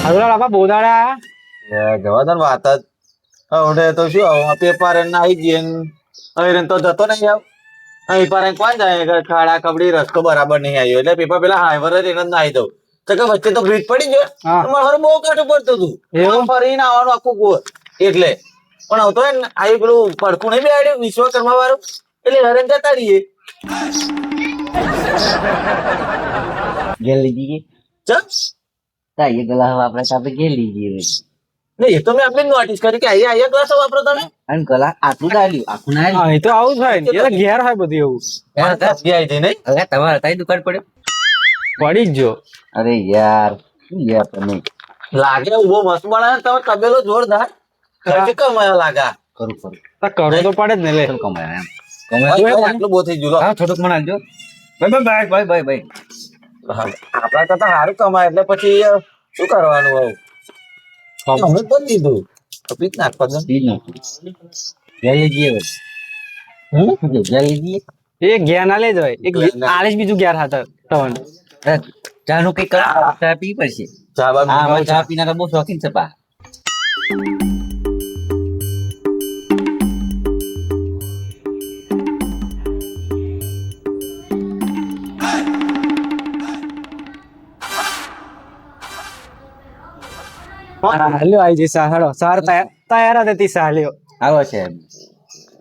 હજુ બાપા બહુ દાડા જવા દો ને વાત જ હવે તો શું આવું પેપર એને આવી જઈએ અહીં તો જતો નહીં આવ અહીં પર કોણ જાય ખાડા કબડી રસ્તો બરાબર નહીં આવ્યો એટલે પેપર પેલા હાઈવર જ એને નાહી દઉં તો કે વચ્ચે તો બ્રિજ પડી ગયો હા. મારે બહુ કાઢું પડતું હતું એવું? ફરીને આવવાનું આખું ગોળ એટલે પણ આવતો હોય ને આવી પેલું પડખું નહીં બેહાડ્યું વિશ્વકર્મા વાળું એટલે હરણ જતા રહીએ ઘેર લીધી ચમ તા એ ગલા વાપરે તો આપણે ઘેર લીધી નહીં એ તો મેં આપણે નોટિસ કરી કે અહીંયા ક્લાસ વાપરો તમે અને ગલા આટલું જ આલ્યું આખું ના આલ્યું. અહીં તો આવું થાય ને એટલે ઘેર હોય બધું એવું આવી હતી નહીં હવે તમારે તારી દુકાન પડ્યો પડી જ જો અરે યાર શું યાર તમે લાગે ઉભો મસ્ત બનાવે તમે તબેલો જોરદાર ખર્ચ કમાયો લાગા કરું કરું તો કરવું તો પડે જ ને લે ચાલ કમાયા એમ કમાયા આટલું બહુ થઈ ગયું હા થોડુંક મને આલજો bye bye bye bye bye આપડા કરતા સારું કમાય એટલે પછી શું કરવાનું આવું અમે પણ દીધું પીત નાખવા દો. ઈ નાખું ઘેર લીધી હવે ઘેર લીધી એ ઘેર ના લે જાય એક આલેશ બીજું ઘેર હતા તવન ચાનું કઈ કર ચા પી પડશે ચા બા હા પીવા મને ચા પીના તો બહુ શોખીન છે પા લ્યો આવી જઈ સાર સાર તૈયાર હતી સાર લ્યો આવો છે એમ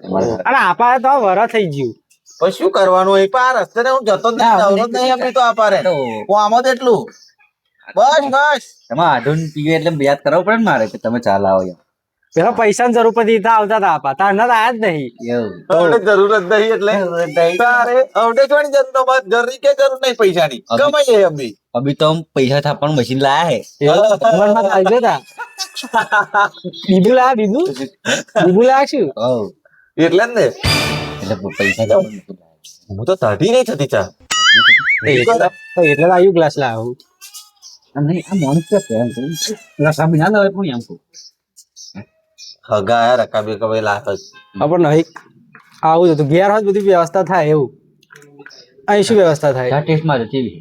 તમારે અને આપા તો વર થઈ ગયું પછી શું કરવાનું એ પાર રસ્તે ને હું જતો જ નહીં આવતો જ નહીં આપી તો આ પારે તો હું આમ જ એટલું બસ બસ તમે આઢું પીવે એટલે યાદ કરાવવું પડે ને મારે કે તમે ચા લાવો એમ પેલા પૈસા જરૂર પડતી ત્યાં આવતા હતા આપા તાર ના આયા જ નહીં એવું હવે જરૂર જ નહીં એટલે તારે હવે કોની જરૂર બસ જરૂરી કે જરૂર નહીં પૈસાની કમાઈએ અભી અભી તો પૈસા થાપવાનું મશીન લાયા હે ઉંમરમાં આવી જતા બીબુ લાયા બીબુ લાયા શું હવ એટલે જ ને એટલે પૈસા થાપવાનું machine લાયા. હું તો તઢી નહીં થતી ચા એટલે આવ્યું ગ્લાસ લાવું આમ નહીં આ માણસ તો પ્રેમ છે રસાબી ના લાવે પણ એમ કહું હગા રકાબી કબે લાખ જ પણ નહીં આવું જ હતું ઘેર હોય તો બધી વ્યવસ્થા થાય એવું અહીં શું વ્યવસ્થા થાય ચા ટેસ્ટ માં કેવી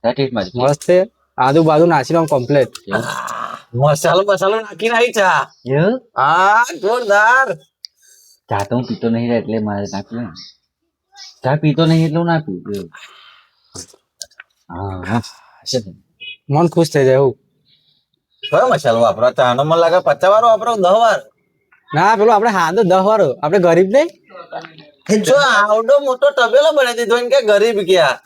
ચા ટેસ્ટ માં મસ્ત છે આદુ બાજુ નાસી નામ કમ્પ્લેટ મસાલો મસાલો નાખીને આવી ચા એવું હા જોરદાર ચા તો હું પીતો નહીં એટલે મારે ના પીવું ને. ચા પીતો નહીં એટલે હું ના પીવું એવું. હા હા છે ને. મન ખુશ થઈ જાય એવું કયો મસાલો વાપરો ચા નો મને લાગે 50 વાળો વાપરો 10 વાર ના પેલો આપડે હાદો 10 વાળો આપડે ગરીબ નહીં જો આવડો મોટો તબેલો બનાવી દીધો એમ કે ગરીબ ક્યાં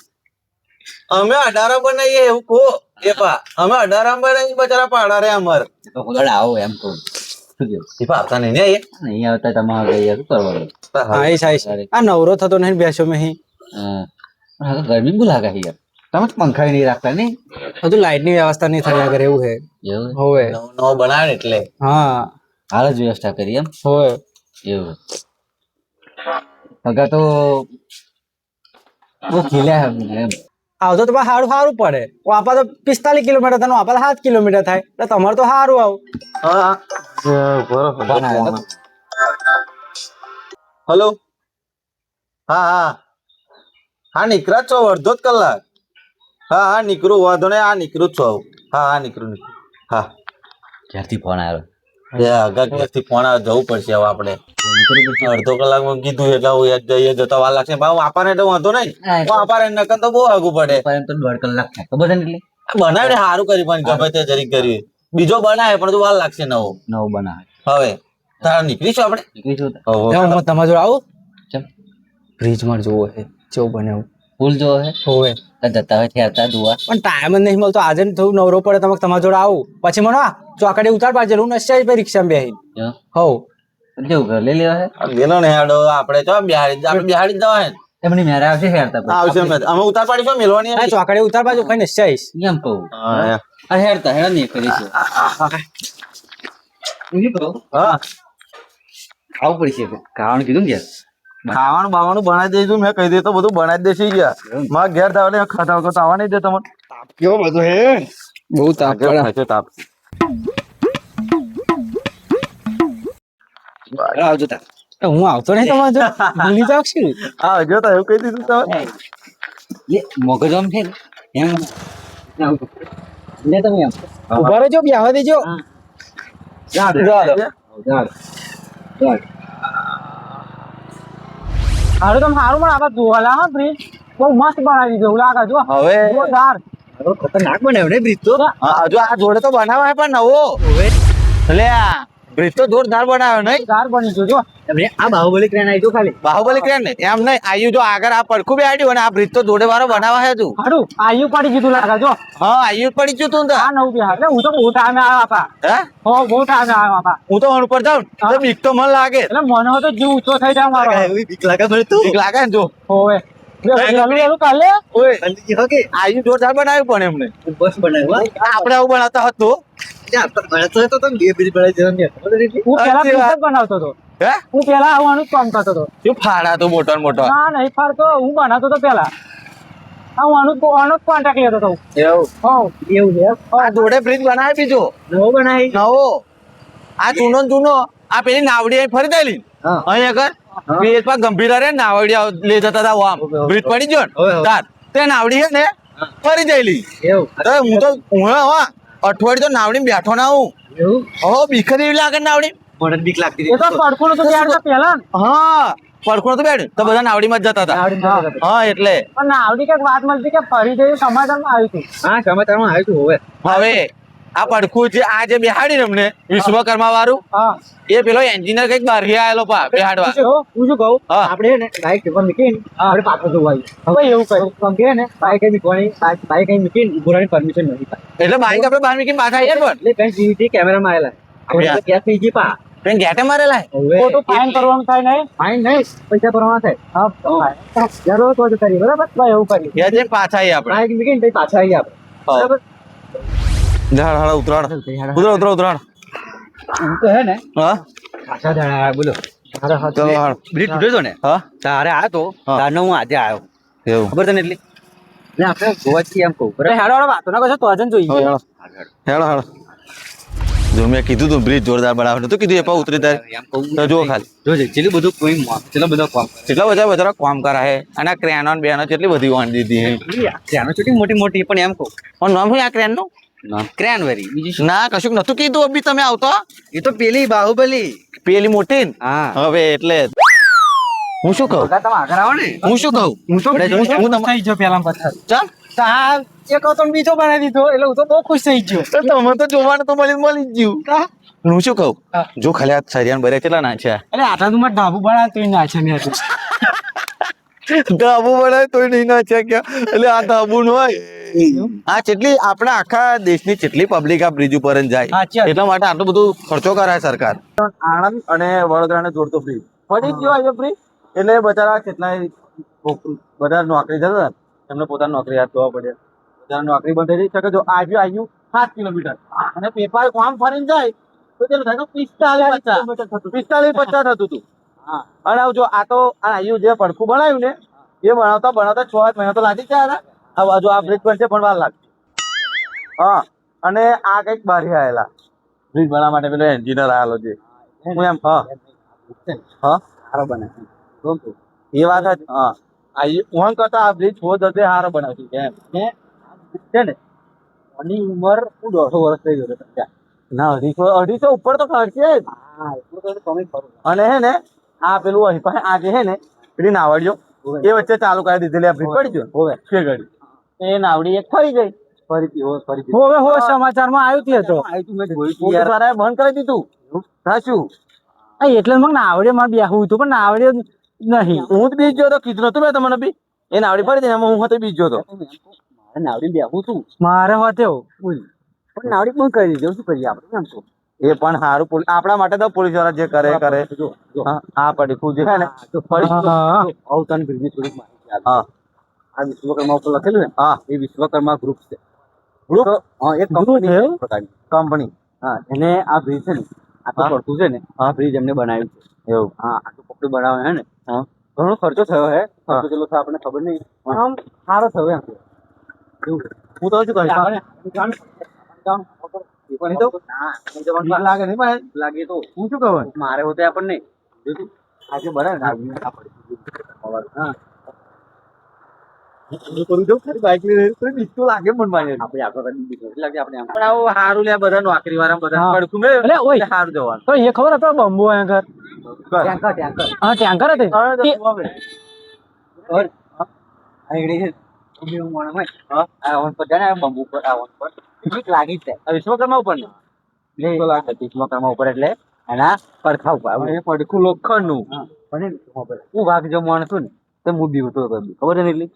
અમે 18 બનાવીએ એવું કહો એ પા અમે 18 બનાવી બચારા પાડા રે અમર તો ખોદડ આવો એમ કહું શું કેવું એ પા આવતા નહીં ને એ નહીં આવતા તમારે કઈ શું કરવાનું આઈશ આઈશ આ નવરો થતો નહીં બેસો મેં હા પણ આ તો ગરમી બહુ લાગે છે યાર તમે તો પંખા નહીં રાખતા નહીં હજુ લાઈટ ની વ્યવસ્થા નહીં થયા કરે એવું હે એવું હોવે નવો બનાવે ને એટલે હા હાલ જ વ્યવસ્થા કરી એમ હોવે એવું પગા તો બહુ ખીલ્યા એમ આવતો તો સારું સારું પડે વાપા તો 45 કિલોમીટર થાય વાપા 7 કિલોમીટર થાય એટલે તમારે તો સારું આવું હા હલો હા હા હા નીકળા જ છો અડધો જ કલાક હા હા નીકળું વાંધો નહીં હા નીકળું જ છો હા હા નીકળું હા ક્યારથી ફોન આવ્યો આગળ ઘરથી ફોન આવે જવું પડશે હવે આપણે અડધો કલાકમાં કીધું એટલે હું યાદ જઈએ જતા વાર લાગશે ભાઈ વાપાને તો વાંધો નહીં વાપાને નકર તો બહુ આગું પડે તો 1.5 કલાક થાય ખબર છે ને એટલે બનાવીને સારું કરી પણ ગમે તે જરીક કરી બીજો બનાવે પણ તો વાર લાગશે નવો નવું બનાવે હવે તારા નીકળીશું આપણે નીકળીશું તો. તમારે જોડે આવું ચમ ફ્રીજ માં જોવો હે જેવું બને એવું ફૂલ જો હે હોવે તો જતા હોય થયા દુઆ પણ ટાઈમ જ નહીં મળતો આજે થોડું નવરો પડે તમે તમારા જોડે આવું પછી મને ચોકડે ઉતાર પાડજે હું નશ્યા ભાઈ રિક્ષામાં બેહીને હોવ જેવું ઘર લઈ લેવા હે ગેલો ને હેડો આપણે તો આપણે બિહાડી જ જવા હે એમની મેરે આવશે હેરતા પછી. આવશે અમે ઉતાર પાડીશું મેલવાની હા ચોકડે ઉતાર પાડજો કઈ નશ્યા આવીશ એમ કહું આ હેરતા હેરા નહીં કરીશું શું કહું હા ખાવું પડશે ખાવાનું કીધું ને યાર ખાવાનું બાવાનું બનાવી દઈશું મેં કહી દે તો બધું બનાવી દેશે ગયા મારા ઘેર થાવ ખાતા વખત આવવા નહીં દે તમને કેવો બધો હે બહુ તાપ પડે તાપ આવજો તા હું આવતો નહીં તમારે જો ભૂલી જાવ છું હા જો તો એવું કહી દીધું તમે એ મગજ આમ છે ને એમ લે તમે એમ ઉભા રહેજો બેહવા દેજો ઝાડ હારું તો સારું પણ આપણે જોવાલા હા બ્રિજ બહુ મસ્ત બનાવી દીધું એવું લાગે જો હવે જોરદાર ખતરનાક બનાવ્યો ને બ્રિજ તો હજુ આ જોડે તો બનાવાય પણ નવો લે આ બ્રિજ તો જોરદાર બનાવ્યો નહીં જોરદાર બની ગયો જો એમને આ બાહુબલી ક્રેન આવી તો ખાલી બાહુબલી ક્રેન ને એમ નહીં આયુ જો આગળ આ પડખું બી આડ્યું અને આ બ્રિજ તો જોડે વાળો બનાવા હે તું હારું આયુ પડી ગયું લાગે જો હા આયુ પડી ગયું તું આ નવું બિહાર એટલે હું તો બહુ ટાઈમે આવ્યા હતા હે હો બહુ ટાઈમે આવ્યા હતા હું તો ઉપર જાઉં ને તો બીક તો મને લાગે એટલે મને તો જીવ ઊંચો થઈ જાય મારો એવી બીક લાગે મને તો બીક લાગે ને જો હોવે એનું કાલે ઓય જલ્દી હો કે આયુ જોરદાર બનાવ્યું પણ એમને બસ બનાવ્યો આપણે આવું બનાવતા હતું તો તમે બે બ્રિજ બનાવી દેવા ને ખબર હતી હું પેલા સાચી વાત. પીઝા જ બનાવતો હતો હે હું પેલા આવવાનું જ કામ કરતો હતો શું ફાડા તું મોટો ને મોટો ના નહીં ફાડતો હું બનાવતો હતો પેલા હું આનું કોન્ટેક્ટ લેતો હતો એવું હો એવું છે આ જોડે બ્રિજ બનાવી બીજો નવો બનાવી નવો આ જૂનો ને જૂનો આ પેલી નાવડી અહીં ફરી દેલી હા. અહીં આગળ પેજ પર ગંભીર રે નાવડિયા લઈ જતા હતા આમ બ્રિજ પડી ગયો હવે, ને હવે. તાર તે નાવડી હે ને ફરી દેલી એવું તો હું તો અઠવાડિયું તો નાવડી બેઠો ના હું એવું હો બીખરી એવી લાગે નાવડી મને બીક લાગતી એ તો પડખું તો ત્યાર પેલા ને હા પડખું તો બેઠ તો બધા નાવડીમાં જ જતા હતા હા એટલે પણ ના આવડી કઈક વાત મળતી કે ફરી જઈ સમાધાનમાં આવ્યું હતું હા સમાચારમાં આવ્યું હતું હવે હવે આ પડખું જે આ જે બેહાડી ને અમને વિશ્વકર્મા વાળું હા એ પેલો એન્જિનિયર કઈક બહારથી આયેલો બેહાડવા હું શું કહું હા. આપણે હે ને બાઈક પેપર મૂકીને આપણે પાછો જોવા હવે એવું કર્યું કેમ કે ને બાઈક કઈ મૂકવાની બાઈક કઈ મૂકીને ઉભો રહેવાની પરમિશન નથી પાછી. એટલે બાઈક આપણે બહાર મૂકીને પાછા આવીએ પણ એટલે કઈ સીસીટીવી કેમેરામાં આવેલા આપણે હા. તો ક્યાં થઈ ગઈ પા પેન ગેટે મારેલા હે. ખોટું ફાઇન કરવાનું થાય નહીં ફાઈન નહીં પૈસા ભરવાના થાય હા જરૂર તો જ કરી બરાબર ભાઈ એવું કર્યું ત્યાં જઈને પાછા આવીએ આપણે બાઈક મૂકીને પછી પાછા આવી આપણે હા. બરાબર ઝાડ હાડા ઉતરાણ ઉતરો ઉતરાણ હું તો હે ને હા પાછા જણા બોલો ચલો હાડ બ્રિજ તૂટ્યો હતો ને હા તારે આવ્યો તો હા. તારનો હું આજે આવ્યો એવું ખબર તને એટલી ને આપણે જોવા છીએ એમ કહું બરાબર હેડો હેડો વાતો ના કરશો તો અજન જોઈએ હેડો હેડો જો મેં કીધું તું બ્રિજ જોરદાર બનાવવાનું તું કીધું એ પા ઉતરી તારે એમ કહું તો જુઓ ખાલી જોજે ચેટલું બધું કોઈ ચેટલો બધો કામ કેટલા બધા બધા કામ કરા હે અને આ ક્રેનો ને બેનો કેટલી બધી વાંધી દીધી હે ત્યાંનો છોટી મોટી મોટી પણ એમ કહું પણ નામ શું આ ક્રેન નું ક્રેન વરી બીજું શું ના કશુંક નતું કીધું અભી તમે આવતો એ તો પેલી બાહુબલી પેલી મોટી ને? હા હવે એટલે હું શું કહું તમે આગળ આવો ને હું શું કહું હું તો આપણે હું હું થઈ ગયો પેલા પથ્થર ચાલ સાહેબ એક તો બીજો બનાવી દીધો એટલે હું તો બહુ ખુશ થઈ ગયો તો તમે તો જોવાનું તો મળી જ ગયું હું શું કહું હા. જો ખાલી આ સરિયાન ભરે કેટલા ના છે એટલે આટલા તું મારે ઢાબુ બનાવતું ના છે મેં ધાબુ બનાવે તોય નહીં ના છે કે એટલે આ ધાબુ નું હોય આ જેટલી આપણા આખા દેશની જેટલી પબ્લિક આ બ્રિજ ઉપર જ જાય સાચી વાત. એટલા માટે આટલું બધું ખર્ચો કરાય સરકાર આણંદ અને વડોદરાને જોડતો બ્રિજ પડી જ ગયો આજે બ્રિજ એટલે બચારા કેટલાય બધા નોકરી જતા હતા ને, એમને પોતાની નોકરી હાથ ધોવા પડે બધા નોકરી બંધ થઈ શકે જો આજે આવ્યું 7 કિલોમીટર અને પેપર કામ ફરીને જાય તો તે થાય તો 45-50 થતું હતું હા અને આવ જો આ તો આ આયુ જે પડખું બનાવ્યું ને એ બનાવતા 6 મહિના તો લાગી જ જાય હવે જો આ બ્રિજ બનશે પણ વાર લાગશે હા અને આ કઈક બારી આયેલા બ્રિજ બનાવવા માટે પેલો એન્જિનિયર આયેલો છે હું એમ હા સારો બને એ વાત જ હા હું કરતા આ બ્રિજ બહુ જલ્દી સારો બનાવશું એમ છે ને આની ઉંમર હું 150 વર્ષ થઈ ગયો છે ના 250 ઉપર તો ખર્ચે જ હા એટલું તો તમે ખરું અને હે ને આ પેલું અહીં પાસે આ જે હે ને પેલી નાવડીઓ એ વચ્ચે ચાલુ કરી દીધેલી આ બ્રિજ પડી ગયો હોવે છે ઘડી એ નાવડી એક ફરી ગઈ ફરીથી હવે હો સમાચારમાં આવ્યું જ હતો આવ્યું તું મેં જોયું તું પોલીસ યાર વાળાએ બંધ કરી દીધું હા શું એટલે મને ના આવડે મારે બેહવું હતું પણ ના આવડે નહીં હું જ બીજ ગયો તો કીધું નતું મેં તમને બી એ નાવડી પડી હતી ને એમાં હું હતો બીજ ગયો તો મારે નાવડી બેહવું તું મારે હોતે પણ નાવડી બંધ કરી દીધું શું કરીએ આપણે એમ તો એ પણ સારું આપણા માટે તો પોલીસ વાળા જે કરે કરે જો જો હા, આ પડી ખુદ છે ને તો ફરી હા. અવતાન બ્રિજની થોડીક માહિતી આપો. હા આ વિશ્વકર્મા ઉપર લખેલું ને હા એ વિશ્વકર્મા ગ્રુપ છે Group? તો, હા એક Group કંપની છે? છે એક પ્રકારની. કંપની હા એને આ બ્રિજ છે ને આટલું હા. પડતું છે ને આ બ્રિજ એમને બનાવ્યું છે એવું હા આટલું પકડું બનાવે છે ને હા ઘણો ખર્ચો થયો હે હા. ખર્ચો કેટલો થયો આપણને ખબર નહીં પણ આમ સારો થયો એમ એવું છે. હું તો શું કહીશ એ પણ એ તો ના એ તો પણ લાગે નહીં ભાઈ લાગે તો હું શું કહું મારે હોતે આપણને જોતું આજે બનાવે ને આ પડી. હા બાઈક લઈને તો બીક તો લાગે મને મારે. આપણે આગળ બીક લાગે આપણે આમ. પણ આવું હારું લે બધા નોકરી વાળા બધા હા. પડખું મેં એટલે ઓય. હારું જવાનું. તો એ ખબર હતો બંબુ અહીંયા ઘર ટેન્કર હા ટેન્કર હતી હા, તો એ- શું હવે? ઓર આ ઈડી છે ઉભી હું મોણ માં આ ઓન પર જાણે બંબુ પર આ ઓન પર બીક લાગી છે આ વિશ્વકર્મા ઉપર ને? લે વિશ્વકર્મા ઉપર એટલે એના પડખા ઉપર એ પડખું લોખંડનું. પણ હું વાઘ જો માણસ છું ને તો હું બીવતો હતો ખબર છે ને એટલી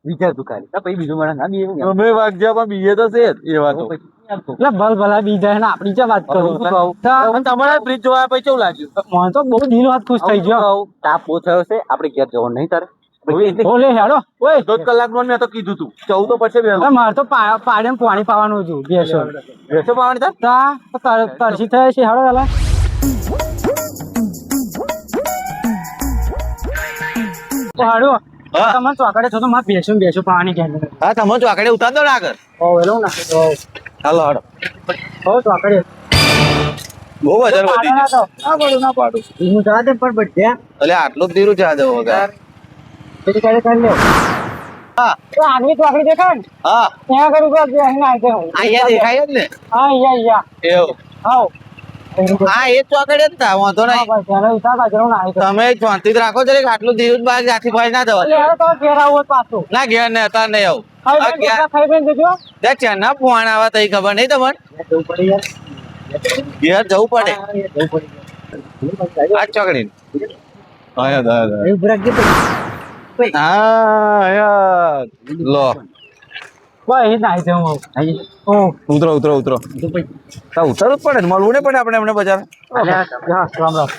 વિચારતું ખાલી તો પછી બીજું માણસ ના બીવે ને. અમે વાગ્યા પણ બીજે તો છે જ એ વાત. તો પછી એમ તો. એટલે ભલ ભલા બી જાય ને આપણી ચા વાત હવે હું કરું શું કહું? તમારા બ્રિજ જોવા પછી કેવું લાગ્યું? મને તો બહુ દિલ વાત ખુશ થઈ ગયો કહું, તાપ બહુ થયો છે આપણે ઘેર જવાનું નહીં તારે ઓલે હેડો ઓય દોઢ કલાકમાં મેં તો કીધું તું 14 તો પછી હવે મારે તો પાડે પાણી પાવાનું હતું બેસો બેસો પાવાની તા? તરસી થાય છે હેડો પેલા હાડો હા. તમે ચોકડે છો તો મારે બેસો પાણી ઘેર હા તમે ચોકડે ઉતાર દો ને આગળ. ઓ વેલો ના હાલો હાલો. ઓ ચોકડે બહુ વજન વધી ના ગયું. તો ના પડું ના પાડું હું જવા દે પણ બધે એટલે આટલું જ દીરું છે આજે વગર. પેલી કાલે કરી લે હા તો આગલી ચોકડી દેખાય ને હા ત્યાં કરું તો અહીં આવી જાઉં અહીંયા દેખાય જ ને હા અહીંયા એવું. આવ હા એ ચોકડે જ તા વાંધો હા નહીં. બસ એનો હિસાબ આજરો ના આવી તમે શાંતિ રાખો જરીક આટલું દીરું જ બહાર જાથી ભાઈ ના એટલે દવા. હવે તો ઘેર આવો પાછું ના ઘેર ને અત્યારે નહીં આવું. ખાઈ આ ઘેર- ખાઈ બેન જજો ત્યાં ચેના ફોન આવે તઈ ખબર નહીં તમને? જવું પડી યાર ઘેર જવું પડે. જવું પડી આ ચોકડી એ બ્રેક દે હા યાર લો ભાઈ ના આવી જાઉં ઓ ઉતરો ઉતરો ઉતરો. તા ઉતરવું જ પડે ને, મળવું નહીં પડે આપણે એમને બજાર. હા રામ રામ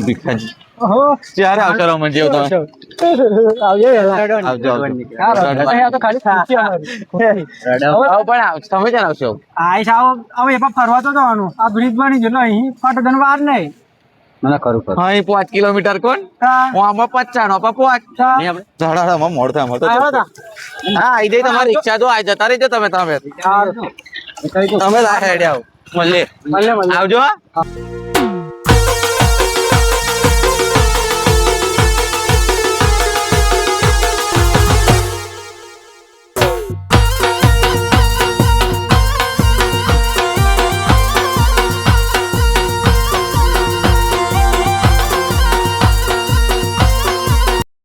ભીખાજી ઓહો ક્યારે આવશો રમણ જેવું તમે? આવજો વેલા આવજો આવજો. અહીંયા તો ખાલી ખુરશી અમારી. આવો પણ આવ તમે ક્યારે આવશો? આઈશ આવો હવે એમાં ફરવા તો જવાનું આ બ્રિજ બની ગયો ને અહીં પાટોદન વાર નહીં ના કરું કરું હા એ 5 કિલોમીટર કોણ હા આમાં 50 નો પા 5 નહીં આપણે ઝાડામાં મોડ થાય અમારે તો. આવ્યો તા હા આઈ જઈ તમારી રિક્ષા જો આ જતા રહેજો તમે સારું. તમે હેડે આવો મળીએ મળીએ. આવજો હા.